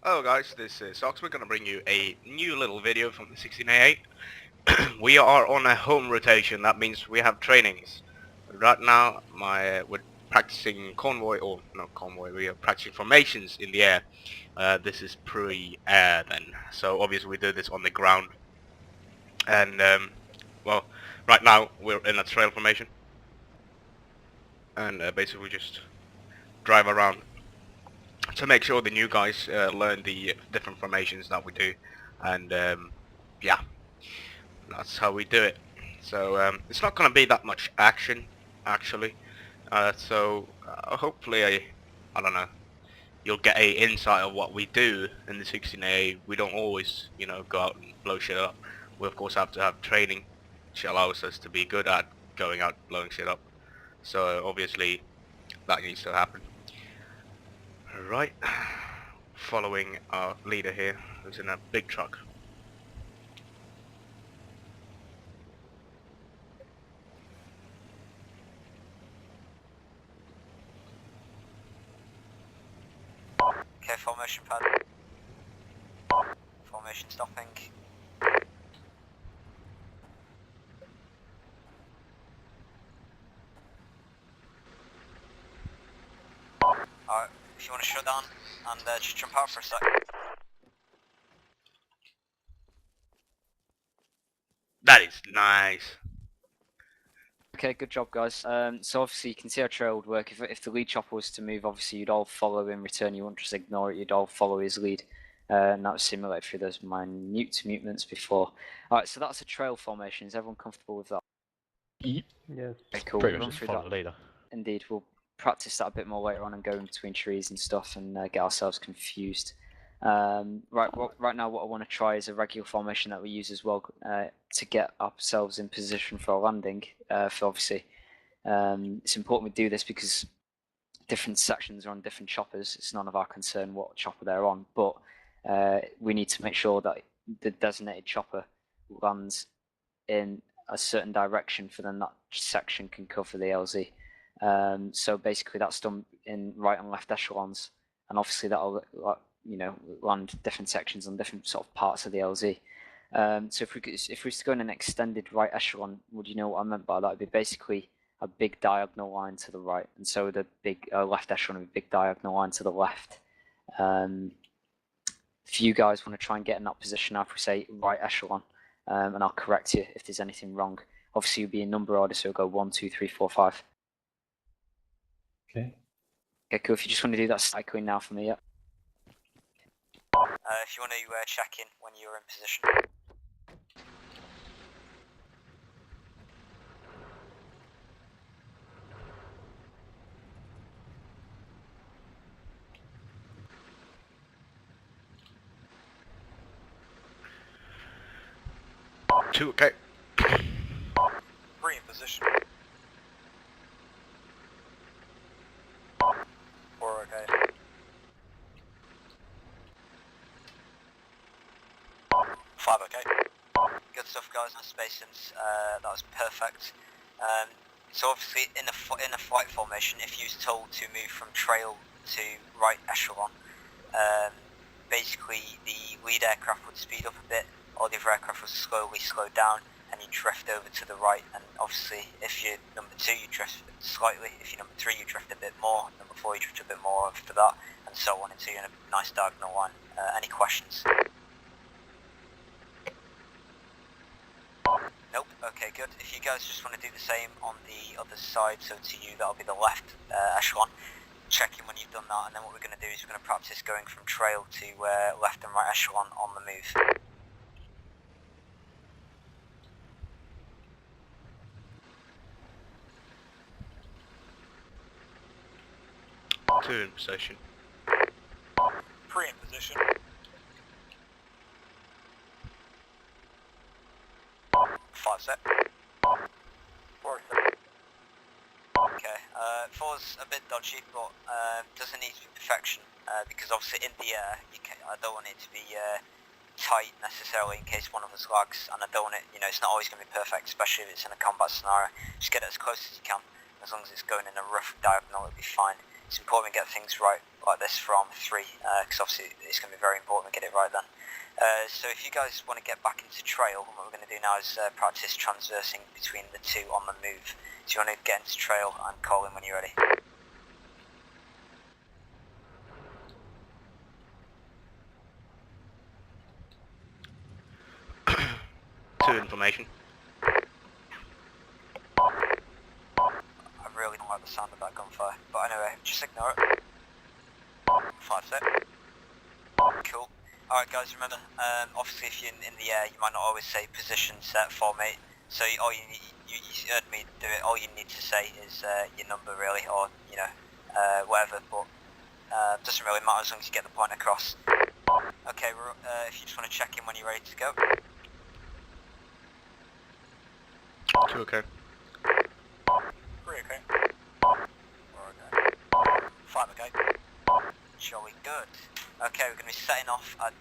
Hello guys, this is Ox. We're gonna bring you a new little video from the 16A8. We are on a home rotation. That means we have trainings. Right now, we're practicing convoy, or not convoy. We are practicing formations in the air. This is pre-air then, so obviously we do this on the ground. And well, right now we're in a trail formation, and basically we just drive around to make sure the new guys learn the different formations that we do, and yeah, that's how we do it. So it's not going to be that much action, actually. Hopefully, I don't know, you'll get a insight of what we do in the 16A. We don't always, go out and blow shit up. We of course have to have training, which allows us to be good at going out blowing shit up. So obviously, that needs to happen. Right, following our leader here, who's in a big truck. Okay, formation pad. Formation stopping. Alright, if you want to shut down and just jump out for a sec. That is nice. Okay, good job, guys. So obviously you can see how trail would work. If the lead chopper was to move, obviously you'd all follow in return. You wouldn't just ignore it. You'd all follow his lead, and that was simulated through those minute movements before. All right, so that's a trail formation. Is everyone comfortable with that? Yes. Okay, cool. Pretty We'll much run just through follow that. the leader. Indeed, we'll practice that a bit more later on and go in between trees and stuff and get ourselves confused. Right now what I want to try is a regular formation that we use as well to get ourselves in position for a landing. For obviously, it's important we do this because different sections are on different choppers. It's none of our concern what chopper they're on, but we need to make sure that the designated chopper lands in a certain direction for then that section can cover the LZ. So basically that's done in right and left echelons, and obviously that'll land different sections on different sort of parts of the LZ. So if we was to go in an extended right echelon, would you know what I meant by that? It'd be basically a big diagonal line to the right, and so the big left echelon would be a big diagonal line to the left. If you guys want to try and get in that position now, if we say right echelon, and I'll correct you if there's anything wrong. Obviously, you'll be in number order, so it'll go 1, 2, 3, 4, 5. Okay. Okay, cool. If you just want to do that cycling now for me, yeah. If you want to check in when you're in position. Two, okay. 3 in position. 4 okay. 5 okay. Good stuff, guys. Nice spacings. That was perfect. So obviously in a flight formation, if you was told to move from trail to right echelon, basically the lead aircraft would speed up a bit, all the other aircraft would slowly slow down, and you drift over to the right. And obviously if you're number 2 you drift slightly, if you're number 3 you drift a bit more, number 4 you drift a bit more after that, and so on until you're in a nice diagonal line. Any questions? Nope, okay, good. If you guys just want to do the same on the other side, so to you that'll be the left echelon, check in when you've done that, and then what we're going to do is we're going to practice going from trail to left and right echelon on the move. Two in position. 3 in position. 5 set. 4 set. Okay, 4's a bit dodgy, but doesn't need to be perfection, because obviously in the air, I don't want it to be tight necessarily in case one of us lags, and I don't want it, it's not always going to be perfect, especially if it's in a combat scenario. Just get it as close as you can. As long as it's going in a rough diagonal, it'll be fine. It's important we get things right like this from 3, because obviously it's going to be very important to get it right then. So if you guys want to get back into trail, what we're going to do now is practice transversing between the 2 on the move. So you want to get into trail and call in when you're ready. To information. I really don't like the sound of that gunfire, but anyway, just ignore it. 5 sec. Cool. Alright guys, remember, obviously if you're in the air, you might not always say position, set, formate, so all you need, you heard me do it, all you need to say is your number really, or, you know, whatever, but doesn't really matter as long as you get the point across. Okay, if you just want to check in when you're ready to go. 2 okay. 3 okay. 4 okay. 5 okay. Jolly good. Okay, we're going to be setting off at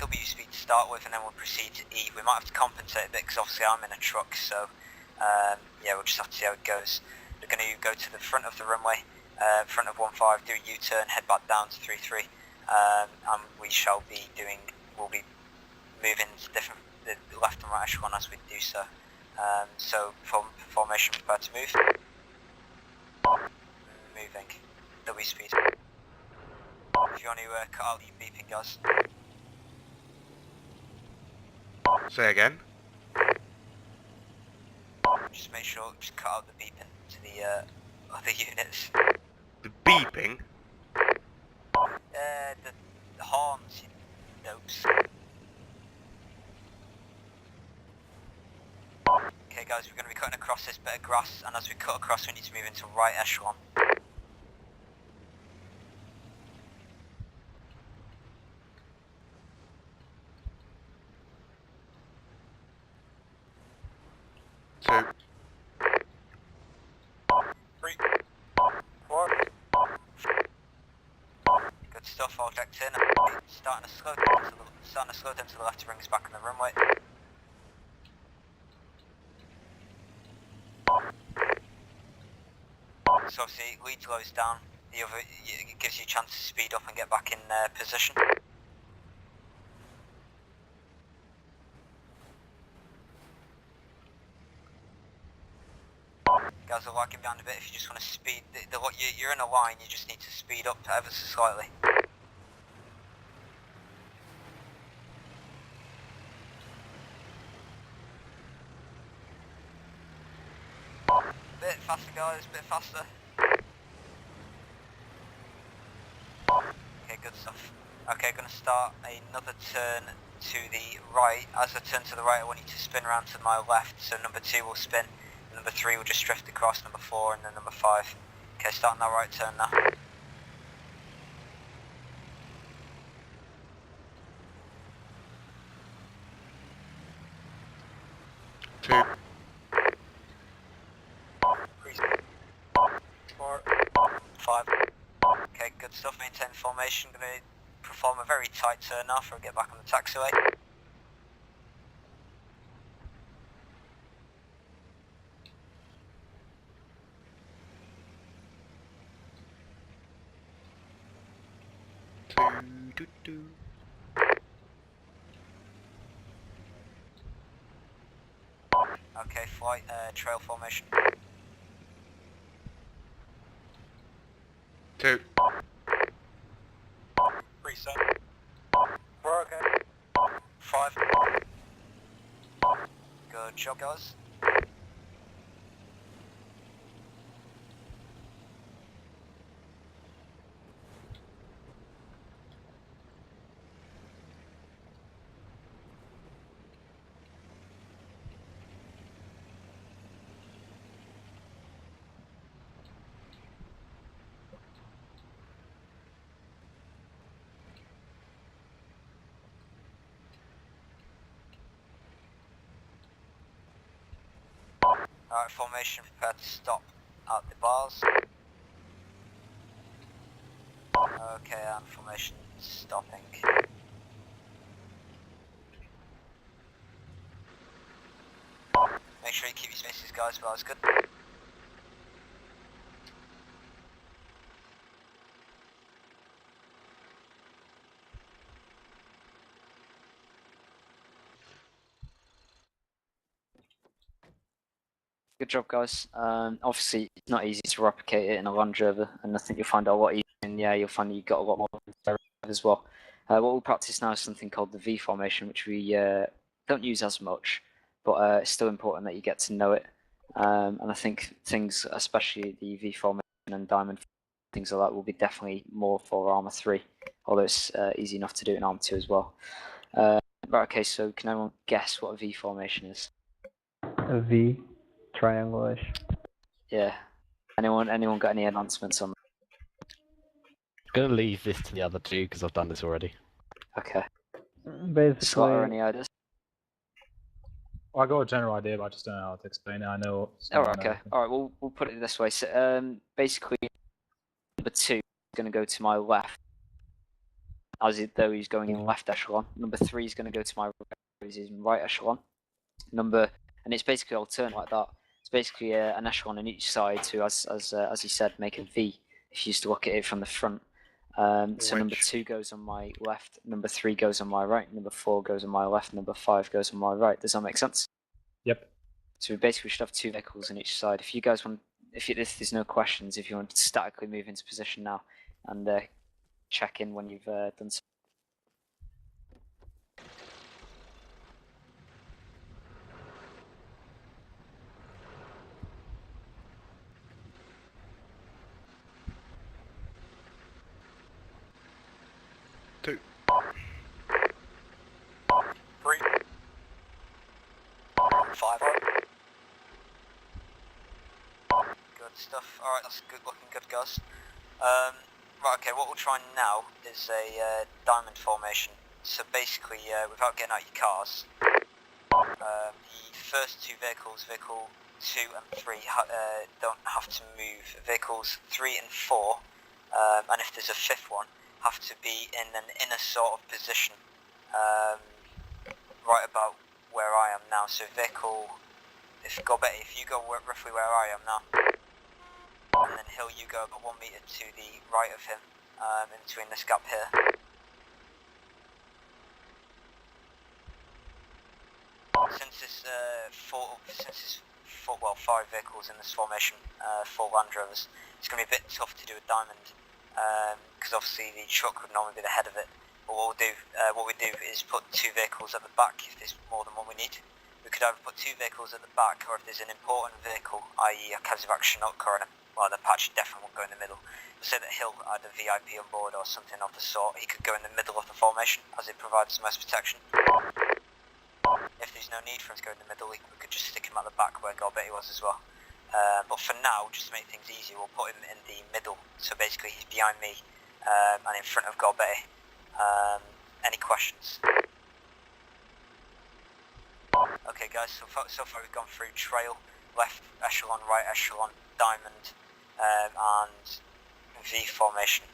W speed to start with, and then we'll proceed to E. We might have to compensate a bit because obviously I'm in a truck, so yeah, we'll just have to see how it goes. We're going to go to the front of the runway, front of 15, do a U-turn, head back down to 33, and we shall be doing, we'll be moving to different, the left and right echelon as we do so. So formation, prepare to move. Moving. W speed. If you want to cut out your beeping, guys. Say again. Just make sure, just cut out the beeping to the other units. The beeping? The horns, you dopes. Okay guys, we're going to be cutting across this bit of grass, and as we cut across we need to move into right echelon. So 3, 4. Good stuff, all checked in. Starting to slow down to the left to bring us back on the runway. So obviously lead slows down, the other it gives you a chance to speed up and get back in position. Guys are lagging behind a bit. If you just want to speed, you're in a line, you just need to speed up ever so slightly. Bit faster guys, bit faster. Okay, good stuff. Okay, gonna start another turn to the right. As I turn to the right I want you to spin around to my left, so number 2 will spin, number 3 will just drift across, number 4 and then number 5. Okay, starting that right turn now. two. 3, 4, 5. Okay, good stuff, maintain formation. Gonna perform a very tight turn now before I get back on the taxiway. Okay, flight, trail formation. 2. 3 set. 4 okay. 5. Good job guys. Alright, formation, prepare to stop at the bars. Okay, and formation stopping. Make sure you keep your spaces guys, but that's good. Good job, guys. Obviously, it's not easy to replicate it in a Land Rover, and I think you'll find out a lot easier. And yeah, you'll find you've got a lot more as well. What we'll practice now is something called the V formation, which we don't use as much, but it's still important that you get to know it. And I think things, especially the V formation and diamond, things like that, will be definitely more for Arma 3, although it's easy enough to do in Arma 2 as well. Right, okay, so can anyone guess what a V formation is? A V, triangle-ish. Yeah. Anyone got any announcements on that? I'm going to leave this to the other two because I've done this already. Okay. Basically, Slatter, any ideas? Well, I got a general idea, but I just don't know how to explain it. I know. Oh, okay. All right. We'll put it this way. So, basically, number 2 is going to go to my left, though he's going in left echelon. Number 3 is going to go to my right, he's in right echelon. And it's basically alternate like that. It's basically an echelon on each side to, as he said, make a V. If you used to look at it from the front. So number 2 goes on my left, number 3 goes on my right, number 4 goes on my left, number 5 goes on my right. Does that make sense? Yep. So we basically should have 2 vehicles on each side. If you guys want, if there's no questions, if you want to statically move into position now and check in when you've done so. Two. 3. 5. Good stuff. Alright, that's good looking, good guys. Right, okay, what we'll try now is a diamond formation. So basically, without getting out your cars, the first 2 vehicles, vehicle 2 and 3, don't have to move. Vehicles 3 and 4, and if there's a 5th one, have to be in an inner sort of position, right about where I am now. So vehicle, if you go roughly where I am now, and then Hill, you go about 1 meter to the right of him, in between this gap here. Since it's 5 vehicles in this formation, 4 Land Rovers, it's going to be a bit tough to do a diamond, because obviously the truck would normally be the head of it. But what we do is put 2 vehicles at the back if there's more than what we need. We could either put 2 vehicles at the back, or if there's an important vehicle, i.e. a Kazakhstan Chinook or well, the Apache definitely won't go in the middle. Say that Hill had a VIP on board or something of the sort, he could go in the middle of the formation as it provides the most protection. If there's no need for him to go in the middle, we could just stick him at the back where Gorbetti was as well. But for now, just to make things easier, we'll put him in the middle. So basically he's behind me and in front of Gorbetti. Any questions? Okay guys, so far we've gone through trail, left echelon, right echelon, diamond, and V formation.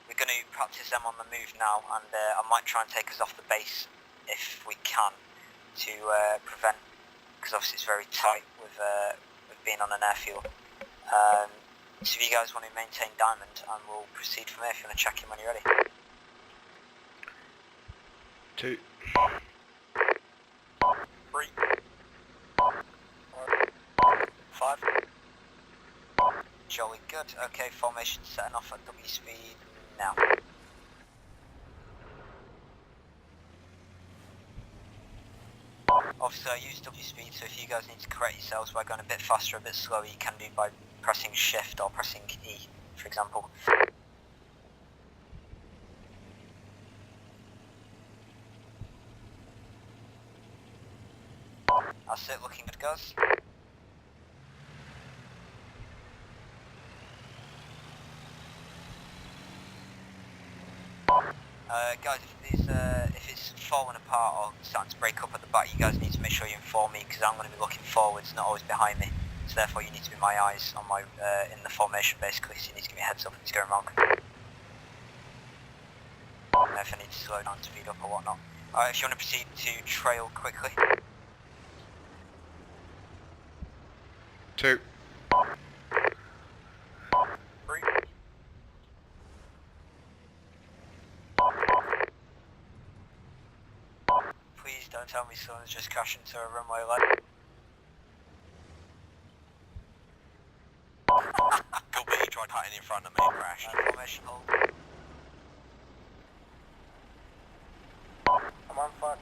We're going to practice them on the move now, and I might try and take us off the base if we can to prevent, because obviously it's very tight with being on an airfield. So if you guys want to maintain diamond, and we'll proceed from there if you want to check in when you're ready. 2. 3. 5. Jolly good. Okay, formation setting off at W speed now. Obviously I use W speed, so if you guys need to correct yourselves by going a bit faster, a bit slower, you can do by pressing shift or pressing E, for example. That's it, looking good guys. Guys, if it's falling apart or starting to break up at the back, you guys need to make sure you inform me, because I'm going to be looking forwards, not always behind me. So therefore you need to be my eyes on my in the formation basically, so you need to give me a heads up if it's going wrong. If I need to slow down, speed up or whatnot. Alright, if you want to proceed to trail quickly. 2. 3. Please don't tell me someone's just crashed into a runway light. crash. Formation hold. I'm on fire.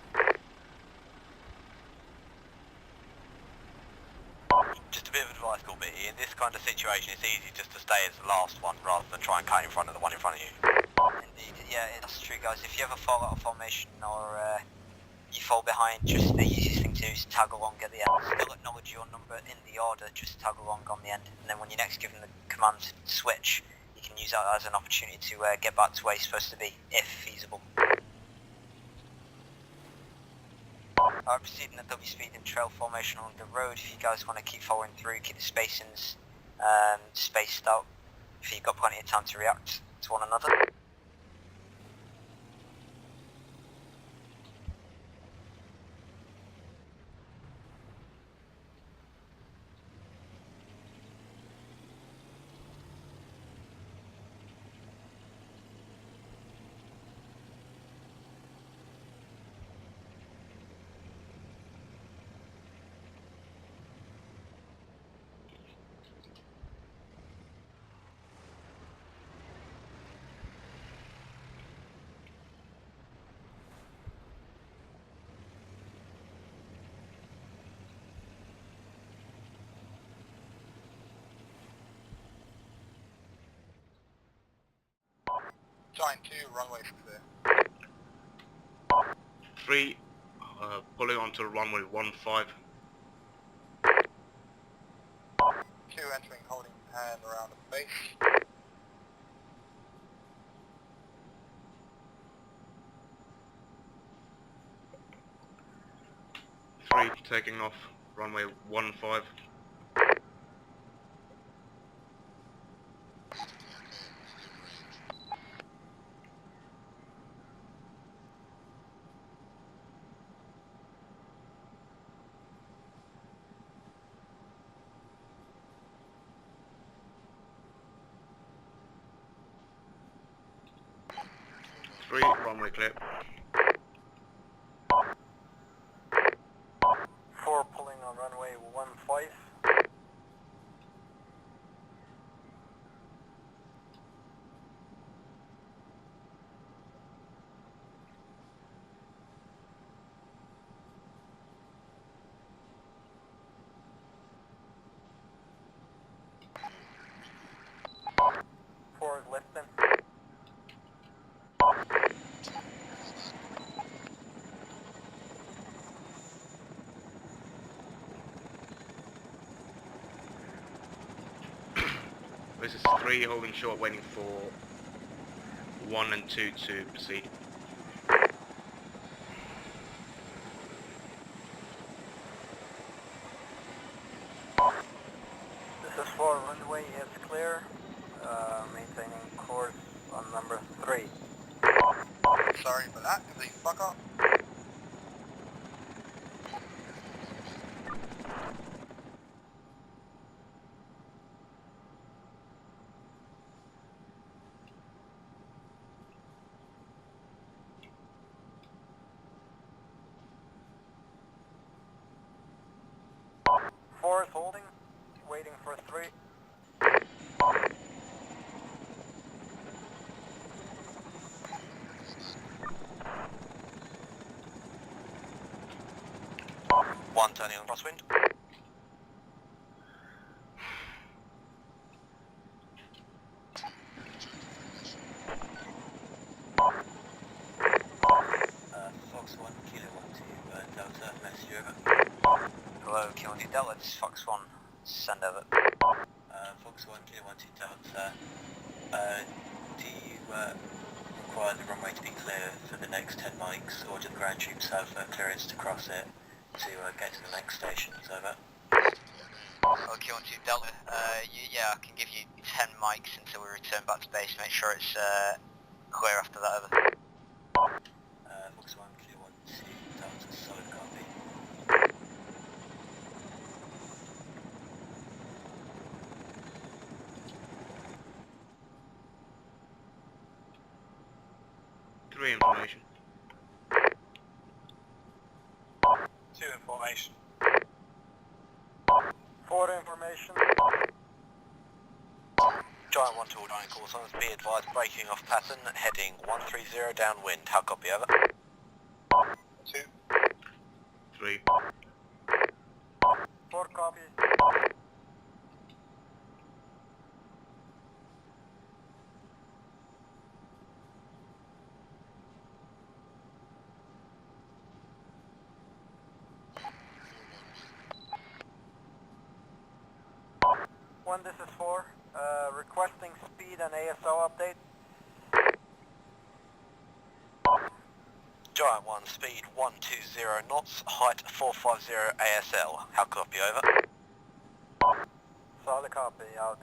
Just a bit of advice, Colby. In this kind of situation, it's easy just to stay as the last one rather than try and cut in front of the one in front of you. Indeed, yeah, that's true, guys. If you ever fall out of formation or you fall behind, just the easiest thing to do is tag along at the end. Still acknowledge your number in the order, just tag along on the end. And then when you're next given the command to switch, you can use that as an opportunity to get back to where you're supposed to be, if feasible. Alright, proceeding at W speed in trail formation on the road. If you guys want to keep following through, keep the spacings spaced out. If you've got plenty of time to react to one another. Giant 2, runway's clear. 3, pulling onto runway 15. 2 entering, holding hand around the base. 3 taking off runway 15. Runway clear. 4 pulling on runway 15. Four is lifting. This is 3 holding short, waiting for 1 and 2 to proceed. This is 4, runway is clear. Maintaining course on number 3. Sorry for that, can you fuck up? Four is holding, waiting for 3. One turning on crosswind. Fox 1, Kilo 1, 2, Delta, message over. Hello, Kilo 2 Delta, this is Fox 1, send over. Fox 1, Kilo 1, 2 Delta, do you require the runway to be clear for the next 10 mics, or do the ground troops have clearance to cross it to get to the next station? Over. Okay, 1 2 Delta. Yeah, I can give you 10 mics until we return back to base. Make sure it's clear after that. Over. Fox 1 Kilo 1 2 Delta, solid copy. Three information. 2 information. 4 information. Giant 1 to all Giant call signs, be advised breaking off pattern, heading 130 downwind. How copy, over? 2. 3. 4 copy. One, this is 4. Requesting speed and ASO update. Giant 1, speed 120 knots, height 450 ASL. How copy, over? Solid copy, out.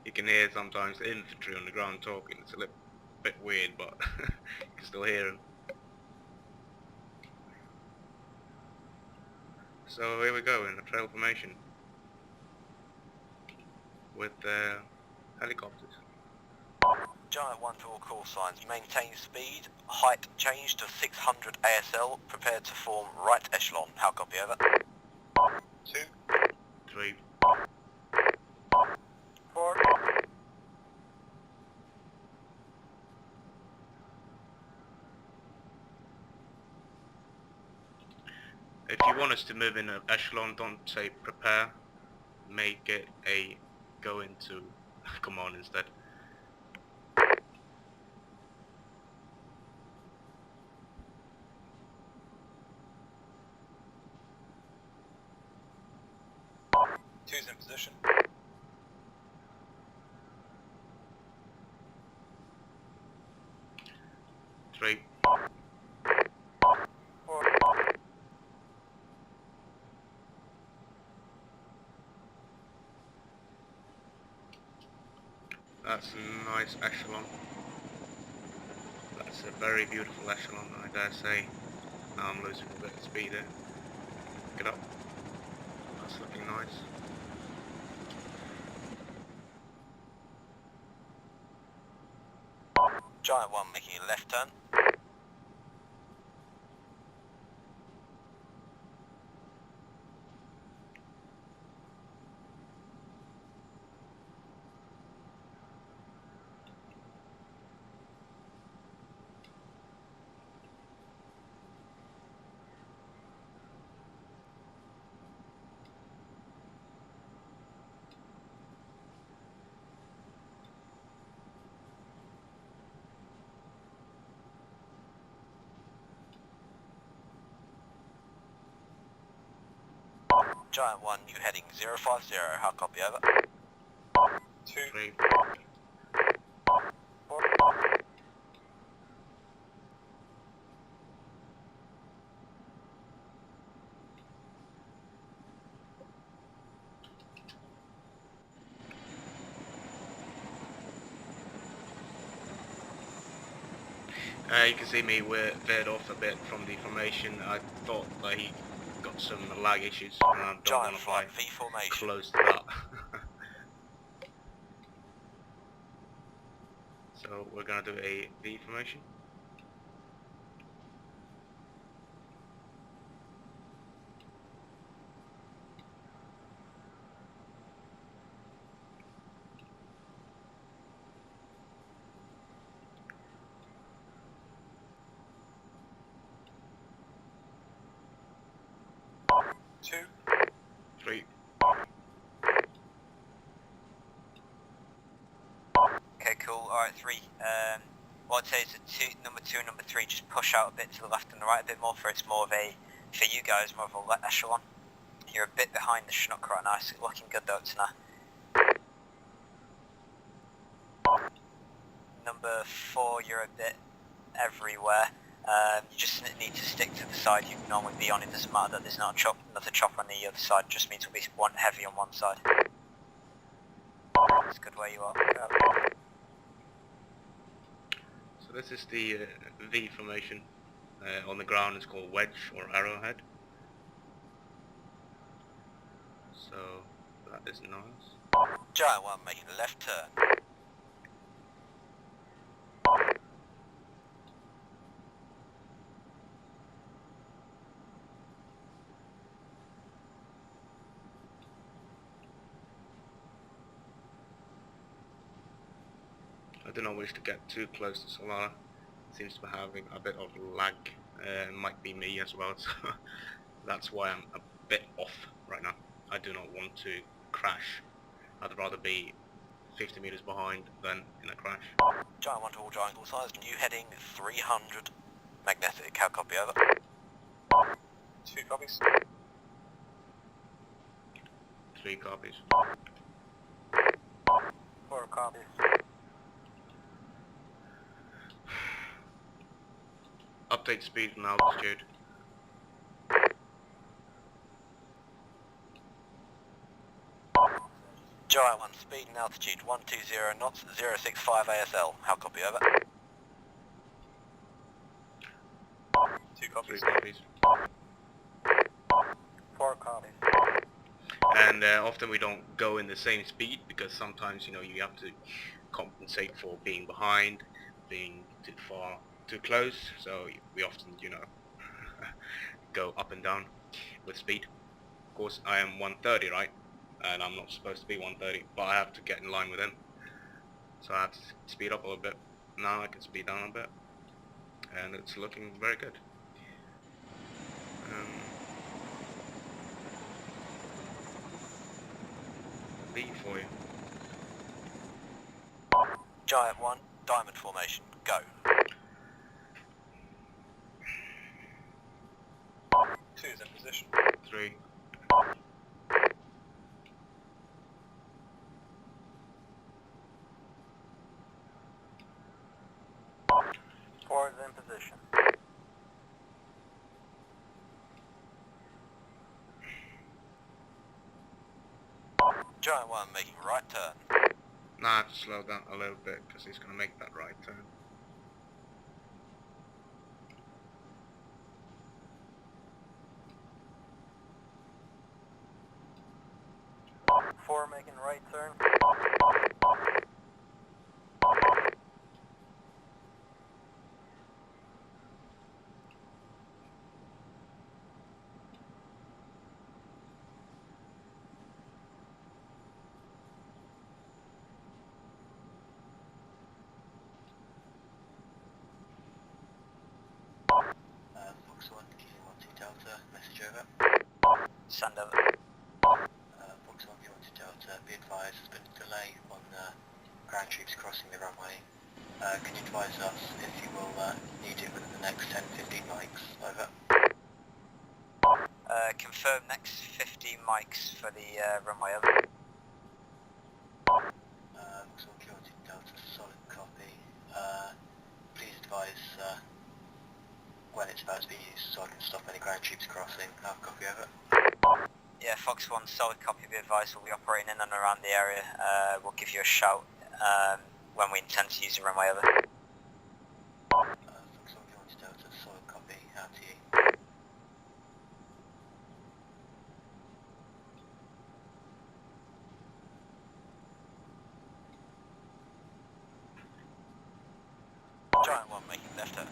You can hear sometimes the infantry on the ground talking. It's a little bit weird, but you can still hear them. So here we go in the trail formation with helicopters. Giant 1 to all call signs, maintain speed, height changed to 600 ASL, prepared to form right echelon. How copy, over? 2. 3. 4. If you want us to move in an echelon, don't say prepare, make it a go into command instead. Two's in position. 3. 4. That's a nice echelon. That's a very beautiful echelon, I dare say. Now I'm losing a bit of speed there. Get up. That's looking nice. Giant 1 making a left turn. Giant 1, you heading 050, how copy, over? 2. 3. 4. You can see me veered off a bit from the formation. I thought that he got some lag issues and I don't Giant want to fly flight V formation. close to that. So we're gonna do a V formation. Two. 3. Okay, cool. Alright, 3. What I'd say is that number 2 and number 3 just push out a bit to the left and the right a bit more, for it's more of a, for you guys, more of a left echelon. You're a bit behind the schnook right now, it's looking good though tonight. Number 4, you're a bit everywhere. You just need to stick to the side you normally be on. It doesn't matter that there's not another chopper on the other side, just means we'll be one heavy on one side. It's good where you are. So So this is the V formation. On the ground it's called wedge or arrowhead. So that is nice. Giant 1 making a left turn. I do not wish to get too close to Solana. Seems to be having a bit of lag. Might be me as well, so that's why I'm a bit off right now. I do not want to crash. I'd rather be 50 meters behind than in a crash. Giant 1 to all giant all size. You heading 300 magnetic. How copy over? 2 copies. 3 copies. 4 copies. Update speed and altitude. Giant 1 speed and altitude 120 knots 065 ASL. How copy over? 2 3 copies. copies. 4 copies. And often we don't go in the same speed because sometimes, you know, you have to compensate for being behind, being too far, too close. So we often, you know, go up and down with speed. Of course, I am 130, right? And I'm not supposed to be 130, but I have to get in line with him. So I have to speed up a little bit. Now I can speed down a bit. And it's looking very good. B for you. Giant 1, diamond formation. Go. 2's in position. 3. 4 is in position. Giant 1 making right turn. Now I have to slow down a little bit because he's going to make that right turn. Four making right turn. Fox 1, Kilo 1 Delta, message over. Send over. Fox 1, Kilo 1 Delta, be advised there's been a delay on ground troops crossing the runway. Can you advise us if you will need it within the next 10-15 mics? Over. Confirm next 15 mics for the runway, over. Fox 1, Kilo 1 Delta, solid copy. Please advise when it's about to be used so I can stop any ground troops crossing. Half copy over. Yeah, Fox 1, solid copy of the advice. We'll be operating in and around the area. We'll give you a shout when we intend to use the runway over. Fox 1, Kilo 1 Delta, solid copy, out to you. Giant 1 making left turn.